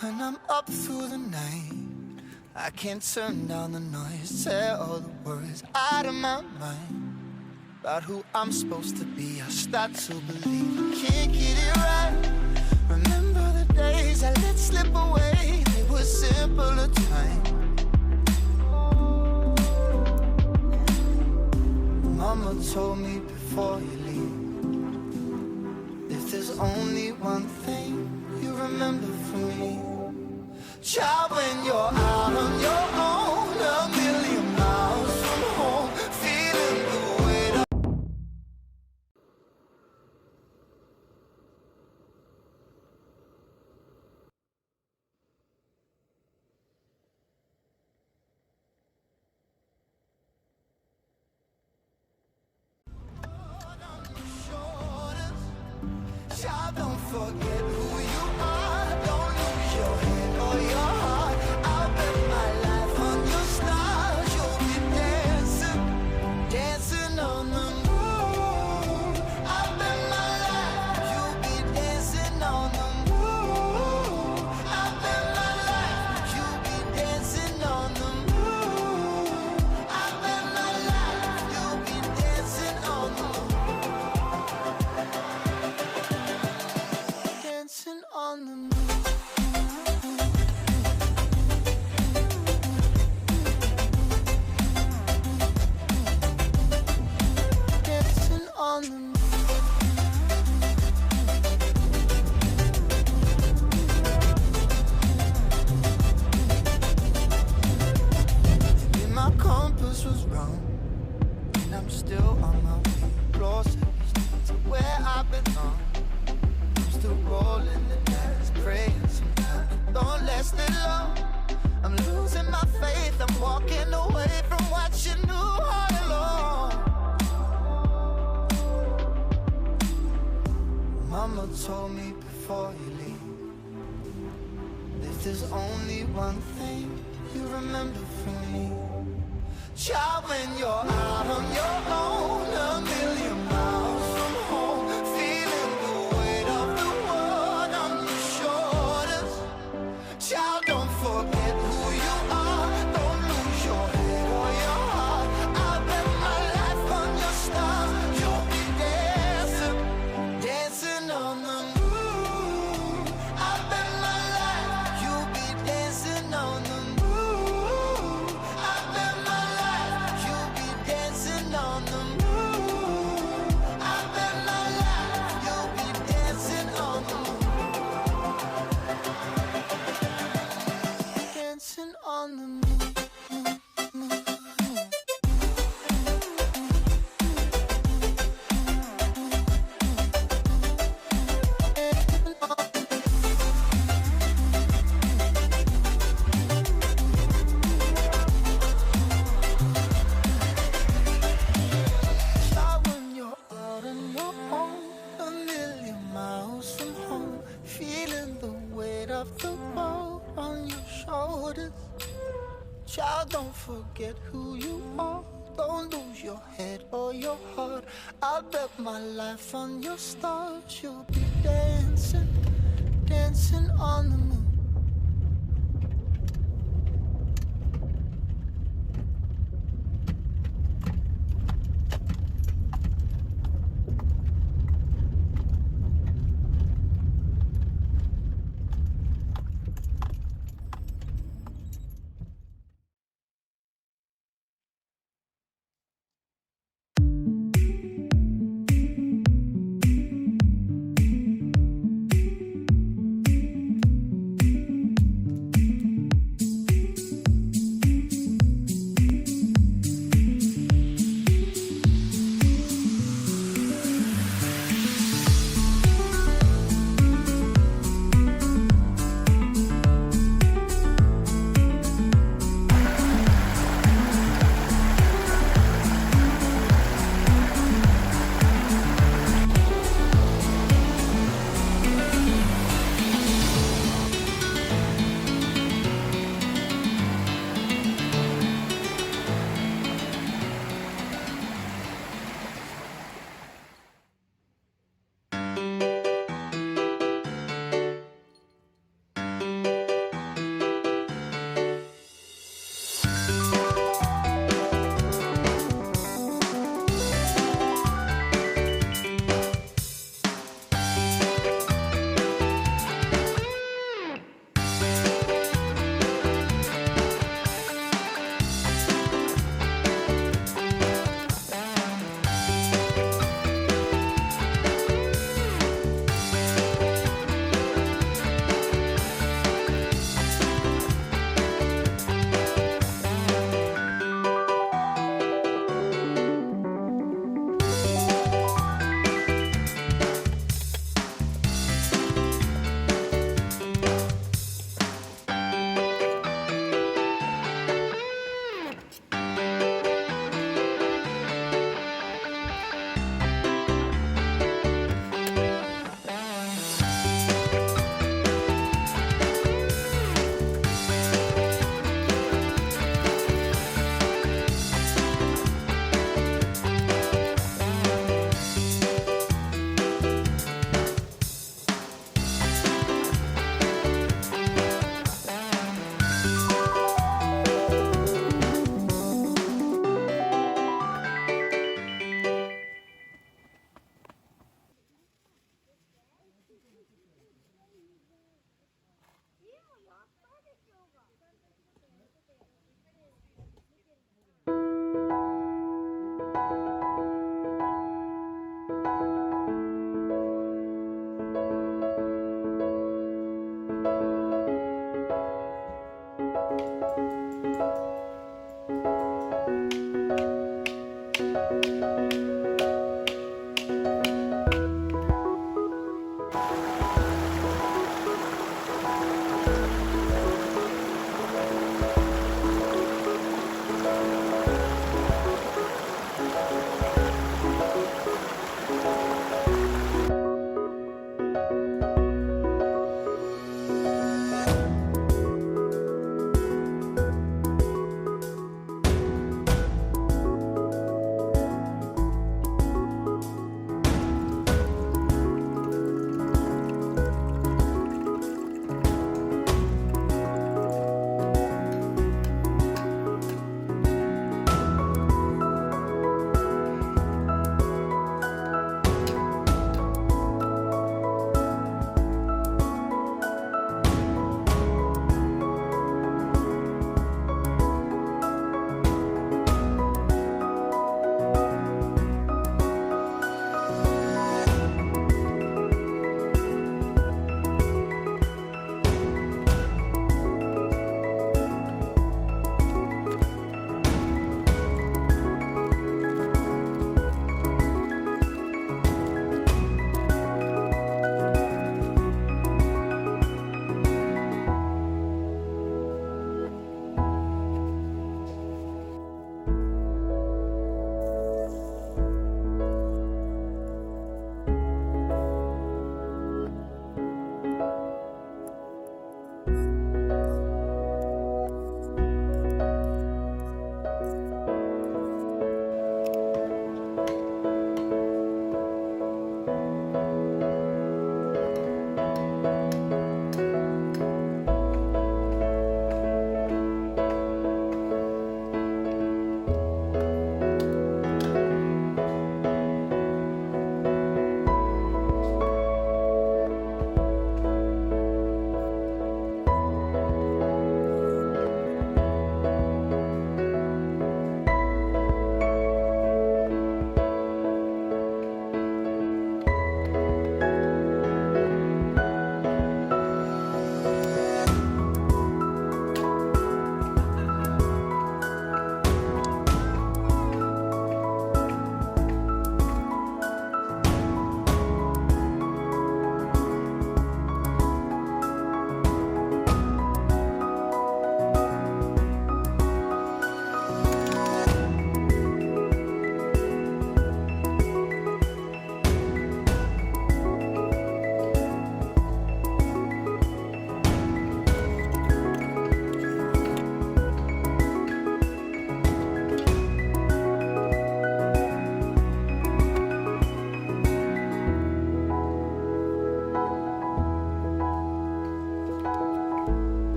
When I'm up through the night, I can't turn down the noise, tear all the worries out of my mind. About who I'm supposed to be, I start to believe I can't get it right. Remember the days I let slip away, they were simpler times. Mama told me before you leave, if there's only one thing you remember from me, child, when you're out on your own, a million miles from home, feeling the weight of child, don't forget who you are. Don't lose your head or your heart. I'll bet my life on your stars. You'll be dancing, dancing on the moon. I'll bet my life you'll be dancing on the moon. I'll bet my life you'll be dancing on the moon. I'll bet my life you'll be dancing on the moon. Dancing on the moon. Dancing on the moon. Maybe my compass was wrong, and I'm still on my way closer to where I belong. Still rolling the dice, praying sometimes it don't last that long. I'm losing my faith, I'm walking away from what you knew all along. Mama told me before you leave, if there's only one thing you remember from me, child, when you're out on your own, a million miles from home, feeling the weight of the world on your shoulders. Child, don't forget who you are. Don't lose your head or your heart. I'll bet my life on your stars. You'll be dancing, dancing on the moon. I'll bet my life you'll be dancing on the moon. I'll bet my life you'll be dancing on the moon. I'll bet my life you'll be dancing on the moon. Dancing on the moon. Start when you're out on your own, a million miles from home, feeling the weight of the world on your shoulders. Child, don't forget who you are. Don't lose your head or your heart. I'll bet my life on your stars. You'll be dancing, dancing on the moon.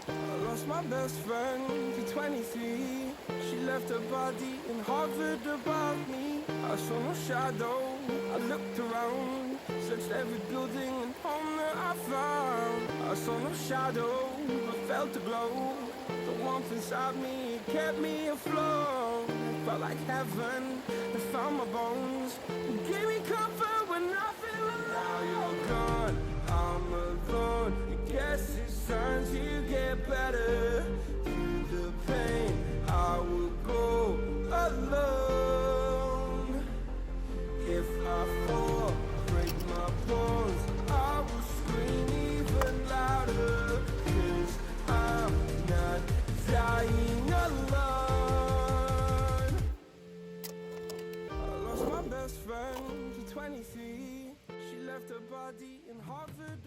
I lost my best friend to 23. She left her body in Harvard above me. I saw no shadow, I looked around, searched every building and home that I found. I saw no shadow, but felt the glow. The warmth inside me kept me afloat. It felt like heaven, it found my bones, it gave me comfort when I feel alone. Now you're gone, I'm alone. I guess it's time to get better. Through the pain, I will go alone. If I fall, break my bones, I will scream even louder. 'Cause I'm not dying alone. I lost my best friend to 23. She left her body in Harvard